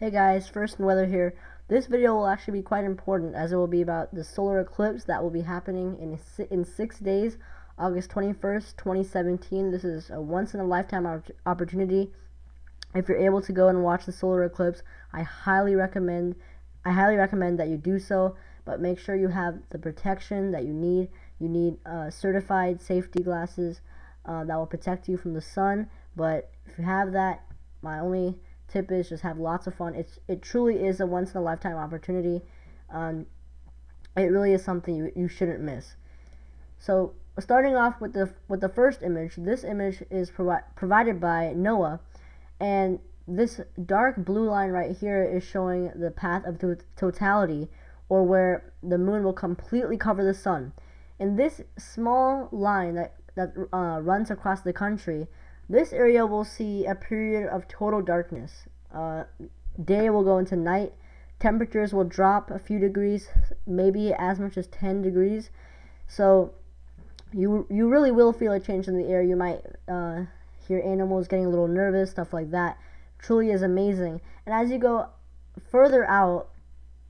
Hey guys, First and Weather here. This video will actually be quite important as it will be about the solar eclipse that will be happening in 6 days, August 21st, 2017. This is a once-in-a-lifetime opportunity. If you're able to go and watch the solar eclipse, I highly recommend that you do so, but make sure you have the protection that you need. You need certified safety glasses that will protect you from the sun, but if you have that, my only tip is just have lots of fun. It truly is a once in a lifetime opportunity. It really is something you shouldn't miss. So starting off with the first image, this image is provided by NOAA, and this dark blue line right here is showing the path of totality, or where the moon will completely cover the sun. In this small line that runs across the country, this area will see a period of total darkness. Day will go into night. Temperatures will drop a few degrees, maybe as much as 10 degrees. So you really will feel a change in the air. You might hear animals getting a little nervous, stuff like that. Truly is amazing. And as you go further out,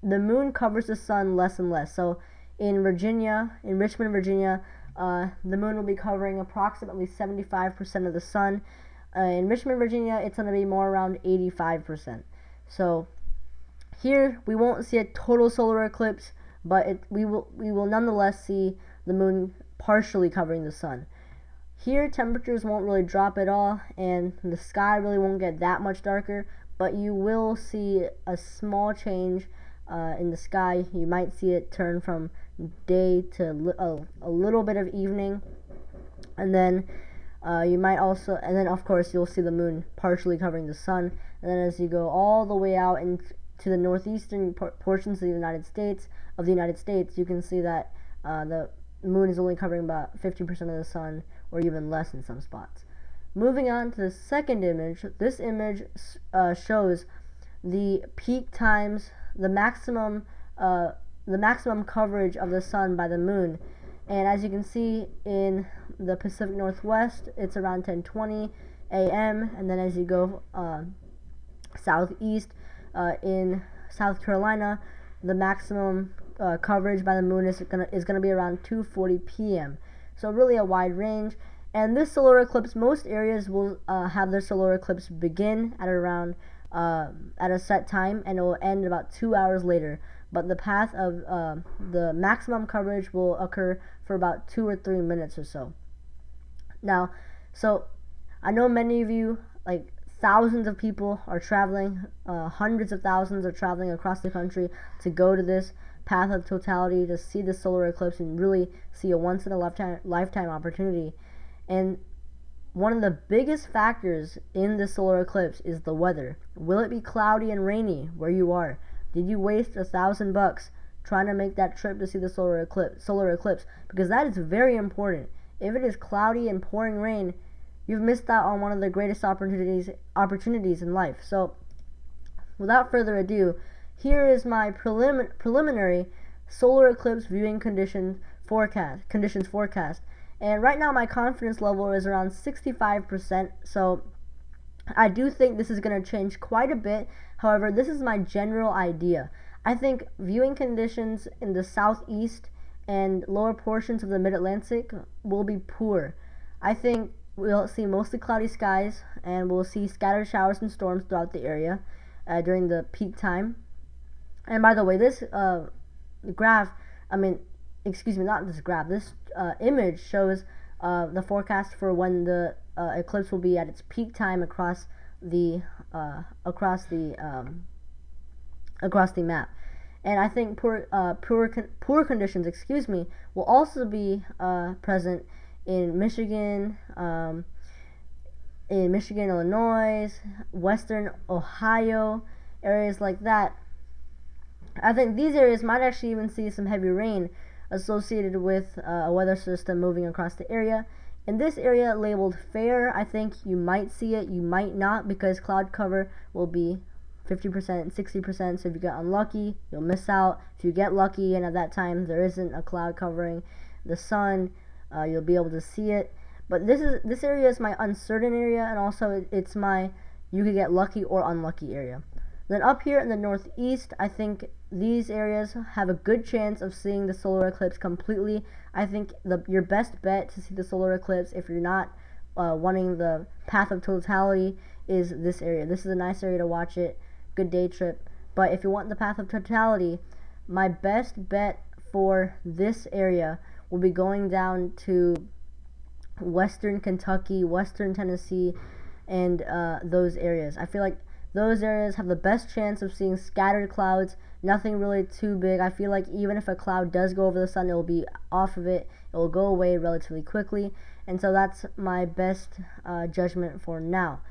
the moon covers the sun less and less. So in Richmond, Virginia, the moon will be covering approximately 75% of the sun. In Richmond, Virginia, it's going to be more around 85%. So here we won't see a total solar eclipse, but we will nonetheless see the moon partially covering the sun. Here temperatures won't really drop at all, and the sky really won't get that much darker, but you will see a small change in the sky. You might see it turn from day to a little bit of evening, and then you might also, and then of course you'll see the moon partially covering the sun. And then as you go all the way out into the northeastern portions of the United States, you can see that the moon is only covering about 50% of the sun, or even less in some spots. Moving on to the second image, this image shows the peak times, the maximum coverage of the sun by the moon. And as you can see, in the Pacific Northwest, it's around 10:20 a.m. and then as you go southeast, in South Carolina, the maximum coverage by the moon is gonna be around 2:40 p.m. So really a wide range. And this solar eclipse, most areas will have their solar eclipse begin at around at a set time, and it will end about 2 hours later. But the path of the maximum coverage will occur for about 2 or 3 minutes or so. Now, so I know many of you, like thousands of people are traveling, hundreds of thousands are traveling across the country to go to this path of totality, to see the solar eclipse and really see a once in a lifetime opportunity. And one of the biggest factors in the solar eclipse is the weather. Will it be cloudy and rainy where you are? Did you waste $1,000 trying to make that trip to see the solar eclipse? Because that is very important. If it is cloudy and pouring rain, you've missed out on one of the greatest opportunities in life. So without further ado, here is my preliminary solar eclipse viewing conditions forecast. And right now my confidence level is around 65%, so I do think this is going to change quite a bit. However, this is my general idea. I think viewing conditions in the southeast and lower portions of the mid-Atlantic will be poor. I think we'll see mostly cloudy skies, and we'll see scattered showers and storms throughout the area during the peak time. And by the way, this this image shows the forecast for when the eclipse will be at its peak time across the map. And I think poor conditions, will also be present in Michigan, Illinois, Western Ohio, areas like that. I think these areas might actually even see some heavy rain associated with a weather system moving across the area. In this area labeled fair, I think you might see it, you might not, because cloud cover will be 50% and 60%, so if you get unlucky, you'll miss out. If you get lucky and at that time there isn't a cloud covering the sun, you'll be able to see it. But this area is my uncertain area, and also it's my you could get lucky or unlucky area. Then up here in the northeast, I think these areas have a good chance of seeing the solar eclipse completely. I think your best bet to see the solar eclipse, if you're not wanting the path of totality, is this area. This is a nice area to watch it. Good day trip. But if you want the path of totality, my best bet for this area will be going down to western Kentucky, western Tennessee, and those areas. I feel like those areas have the best chance of seeing scattered clouds, nothing really too big. I feel like even if a cloud does go over the sun, it will be off of it. It will go away relatively quickly. And so that's my best judgment for now.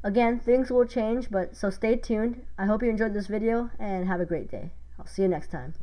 Again, things will change, but so stay tuned. I hope you enjoyed this video and have a great day. I'll see you next time.